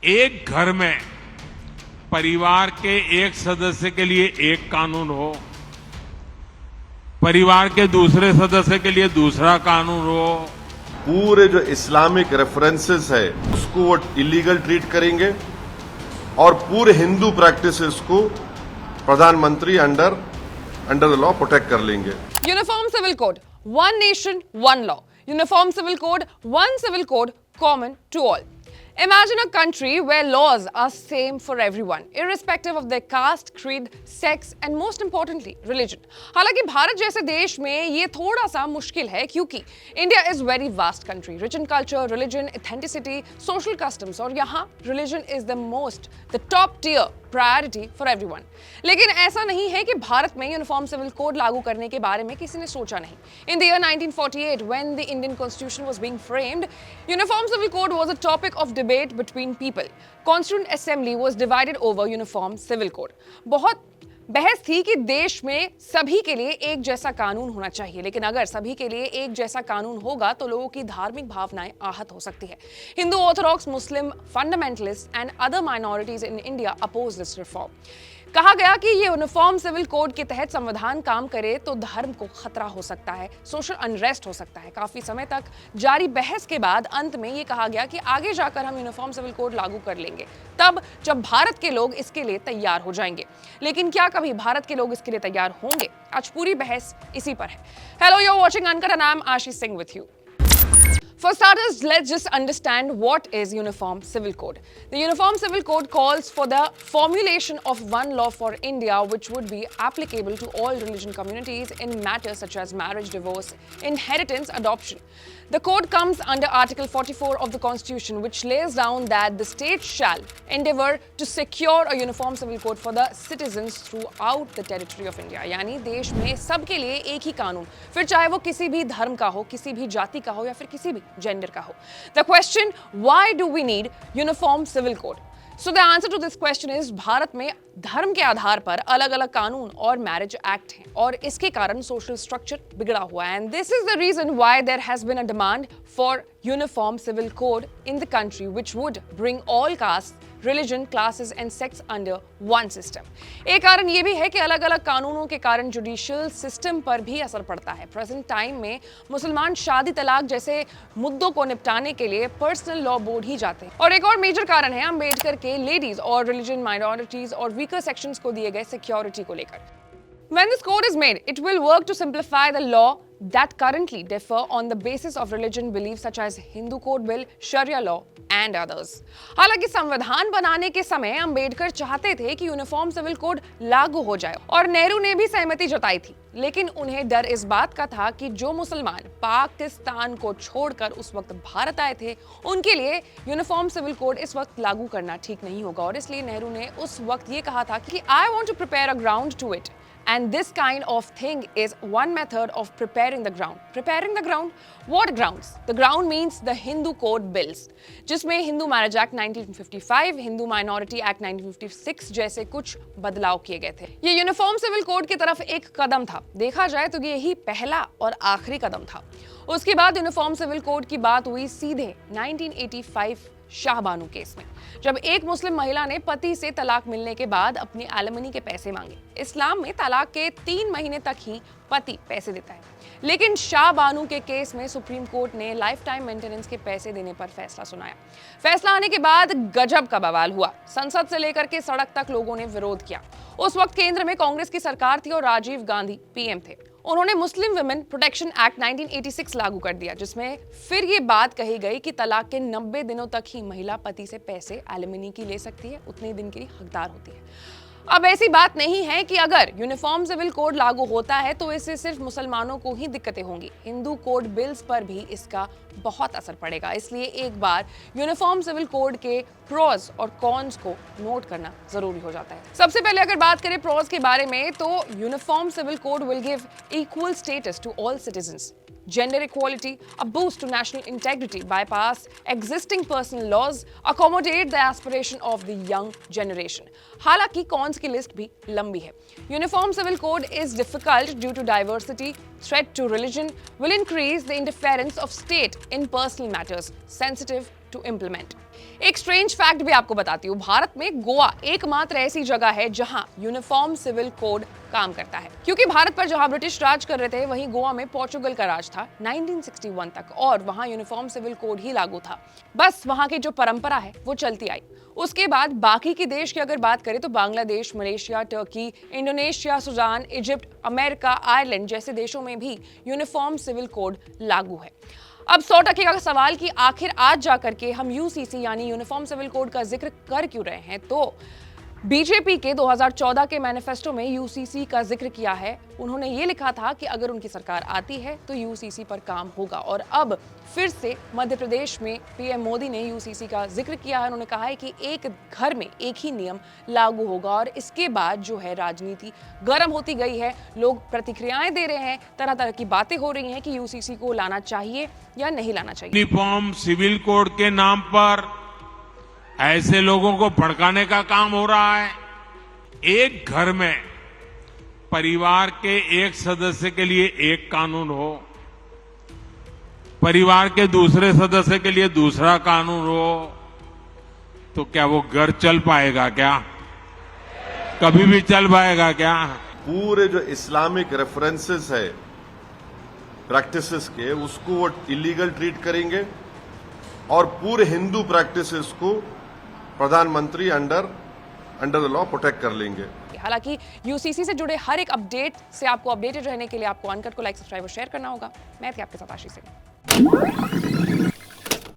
एक घर में परिवार के एक सदस्य के लिए एक कानून हो, परिवार के दूसरे सदस्य के लिए दूसरा कानून हो। पूरे जो इस्लामिक रेफरेंसेस है उसको वो इलीगल ट्रीट करेंगे और पूरे हिंदू प्रैक्टिसेस को प्रधानमंत्री अंडर द लॉ प्रोटेक्ट कर लेंगे। Uniform civil code, one nation one law. Uniform civil code, one civil code, common to all. Imagine a country where laws are same for everyone, irrespective of their caste, creed, sex and most importantly, religion. हालांकि भारत जैसे देश में ये थोड़ा सा मुश्किल है क्योंकि India is very vast country, rich in culture, religion, authenticity, social customs और यहाँ religion is the top tier priority for everyone. लेकिन ऐसा नहीं है कि भारत में यूनिफॉर्म सिविल कोड लागू करने के बारे में किसी ने सोचा नहीं. In the year 1948, when the Indian Constitution was being framed, Uniform Civil Code was a topic of debate between people. Constituent Assembly was divided over Uniform Civil Code. बहुत बहस थी कि देश में सभी के लिए एक जैसा कानून होना चाहिए, लेकिन अगर सभी के लिए एक जैसा कानून होगा तो लोगों की धार्मिक भावनाएं आहत हो सकती है. Hindu, orthodox, Muslim, fundamentalist and other minorities in India oppose this reform. कहा गया कि ये यूनिफॉर्म सिविल कोड के तहत संविधान काम करे तो धर्म को खतरा हो सकता है, सोशल अनरेस्ट हो सकता है. काफी समय तक जारी बहस के बाद अंत में ये कहा गया कि आगे जाकर हम यूनिफॉर्म सिविल कोड लागू कर लेंगे तब जब भारत के लोग इसके लिए तैयार हो जाएंगे. लेकिन क्या कभी भारत के लोग इसके लिए तैयार होंगे? आज पूरी बहस इसी पर है. Hello, you are watching Uncut and I am Ashish Singh with you. For starters, let's just understand what is Uniform Civil Code. The Uniform Civil Code calls for the formulation of one law for India which would be applicable to all religion communities in matters such as marriage, divorce, inheritance, adoption. The code comes under Article 44 of the Constitution, which lays down that the state shall endeavour to secure a uniform civil code for the citizens throughout the territory of India. यानी देश में सबके लिए एक ही कानून, फिर चाहे वो किसी भी धर्म का हो, किसी भी जाति का हो या फिर किसी भी जेंडर का हो. The question, why do we need uniform civil code? So the answer to this question is Bharat में धर्म के आधार पर अलग-अलग कानून और मैरिज एक्ट हैं और इसके कारण सोशल स्ट्रक्चर बिगड़ा हुआ है. And this is the reason why there has been a demand for uniform civil code in the country which would bring all castes, religion, classes and sects under one system. एक कारण ये भी है कि अलग-अलग कानूनों के कारण जुडिशियल सिस्टम पर भी असर पड़ता है. प्रेजेंट टाइम में मुसलमान शादी तलाक जैसे मुद्दों को निपटाने के लिए पर्सनल लॉ बोर्ड ही जाते हैं. और एक और मेजर कारण है अंबेडकर के लेडीज और रिलीजन माइनॉरिटीज और वीकर सेक्शंस को दिए गए सिक्योरिटी को लेकर. When this code is made, it will work to simplify the law that currently differ on the basis of religion beliefs such as Hindu Code Bill, Sharia law and others. हालांकि संविधान बनाने के समय अंबेडकर चाहते थे कि यूनिफॉर्म सिविल कोड लागू हो जाए और नेहरू ने भी सहमति जताई थी, लेकिन उन्हें डर इस बात का था कि जो मुसलमान पाकिस्तान को छोड़कर उस वक्त भारत आए थे उनके लिए यूनिफॉर्म सिविल कोड इस वक्त लागू करना ठीक नहीं होगा और इसलिए नेहरू ने उस वक्त ये कहा था कि I want to prepare a ground to it. And this kind of thing is one method of preparing the ground. Preparing the ground? What grounds? The ground means the Hindu Code Bills, जिसमें Hindu marriage act 1955, Hindu minority act 1956 जैसे कुछ बदलाव किए गए थे. ये uniform civil code की तरफ एक कदम था. देखा जाए तो यही पहला और आखिरी कदम था. उसके बाद यूनिफॉर्म सिविल कोड की बात हुई सीधे 1985 शाहबानू केस में, जब एक मुस्लिम महिला ने पति से तलाक मिलने के बाद अपनी एलिमनी के पैसे मांगे. इस्लाम में तलाक के 3 महीने तक ही पति पैसे देता है, लेकिन शाहबानू के केस में सुप्रीम कोर्ट ने लाइफ टाइम मेंटेनेंस के पैसे देने पर फैसला सुनाया. फैसला आने के बाद गजब का बवाल हुआ. संसद से लेकर के सड़क तक लोगों ने विरोध किया. उस वक्त केंद्र में कांग्रेस की सरकार थी और राजीव गांधी पीएम थे. उन्होंने मुस्लिम वुमेन प्रोटेक्शन एक्ट 1986 लागू कर दिया, जिसमें फिर ये बात कही गई कि तलाक के 90 दिनों तक ही महिला पति से पैसे एलिमनी की ले सकती है, उतने दिन की हकदार होती है. अब ऐसी बात नहीं है कि अगर यूनिफॉर्म सिविल कोड लागू होता है तो इससे सिर्फ मुसलमानों को ही दिक्कतें होंगी. हिंदू कोड बिल्स पर भी इसका बहुत असर पड़ेगा. इसलिए एक बार यूनिफॉर्म सिविल कोड के प्रोज और कॉन्स को नोट करना जरूरी हो जाता है. सबसे पहले अगर बात करें प्रोज के बारे में तो uniform civil code will give equal status to all citizens, gender equality, a boost to national integrity, bypass existing personal laws, accommodate the aspiration of the young generation. हालांकि कॉन्स की लिस्ट भी लंबी है. Uniform civil code is difficult due to diversity, threat to religion, will increase the interference of state in personal matters, sensitive to implement. एक strange fact भी आपको बताती हूँ, भारत में गोवा एकमात्र ऐसी जगह है जहां यूनिफॉर्म सिविल कोड काम करता है, क्योंकि भारत पर जहां ब्रिटिश राज कर रहे थे वहीं गोवा में पोर्चुगल का राज था 1961 तक, और वहां यूनिफॉर्म सिविल कोड ही लागू था। बस वहां की जो परंपरा है वो चलती आई। उसके बाद बाकी की देश की अगर बात करें तो Bangladesh, Malaysia, Turkey, Indonesia, Sudan, Egypt, America, Ireland जैसे देशों में भी यूनिफॉर्म सिविल कोड लागू है। अब 100% का सवाल कि आखिर आज जाकर के हम यूसीसी यानी यूनिफॉर्म सिविल कोड का जिक्र कर क्यों रहे हैं, तो बीजेपी के 2014 के मैनिफेस्टो में यूसीसी का जिक्र किया है। उन्होंने ये लिखा था कि अगर उनकी सरकार आती है तो यूसीसी पर काम होगा, और अब फिर से मध्य प्रदेश में पीएम मोदी ने यूसीसी का जिक्र किया है। उन्होंने कहा है कि एक घर में एक ही नियम लागू होगा, और इसके बाद जो है राजनीति गर्म होती गई है, लोग प्रतिक्रियाएं दे रहे हैं, तरह तरह की बातें हो रही हैं कि यूसीसी को लाना चाहिए या नहीं लाना चाहिए। यूनिफॉर्म सिविल कोड के नाम पर ऐसे लोगों को भड़काने का काम हो रहा है। एक घर में परिवार के एक सदस्य के लिए एक कानून हो, परिवार के दूसरे सदस्य के लिए दूसरा कानून हो, तो क्या वो घर चल पाएगा? क्या कभी भी चल पाएगा क्या? पूरे जो इस्लामिक रेफरेंसेस है प्रैक्टिसेस के, उसको वो इलीगल ट्रीट करेंगे और पूरे हिंदू प्रैक्टिसेस को प्रधानमंत्री अंडर द लॉ प्रोटेक्ट कर लेंगे। हालांकि यूसीसी से जुड़े हर एक अपडेट से आपको अपडेटेड रहने के लिए आपको अनकट को लाइक, सब्सक्राइब और शेयर करना होगा। मैं थी आपके साथ आशीष सिंह।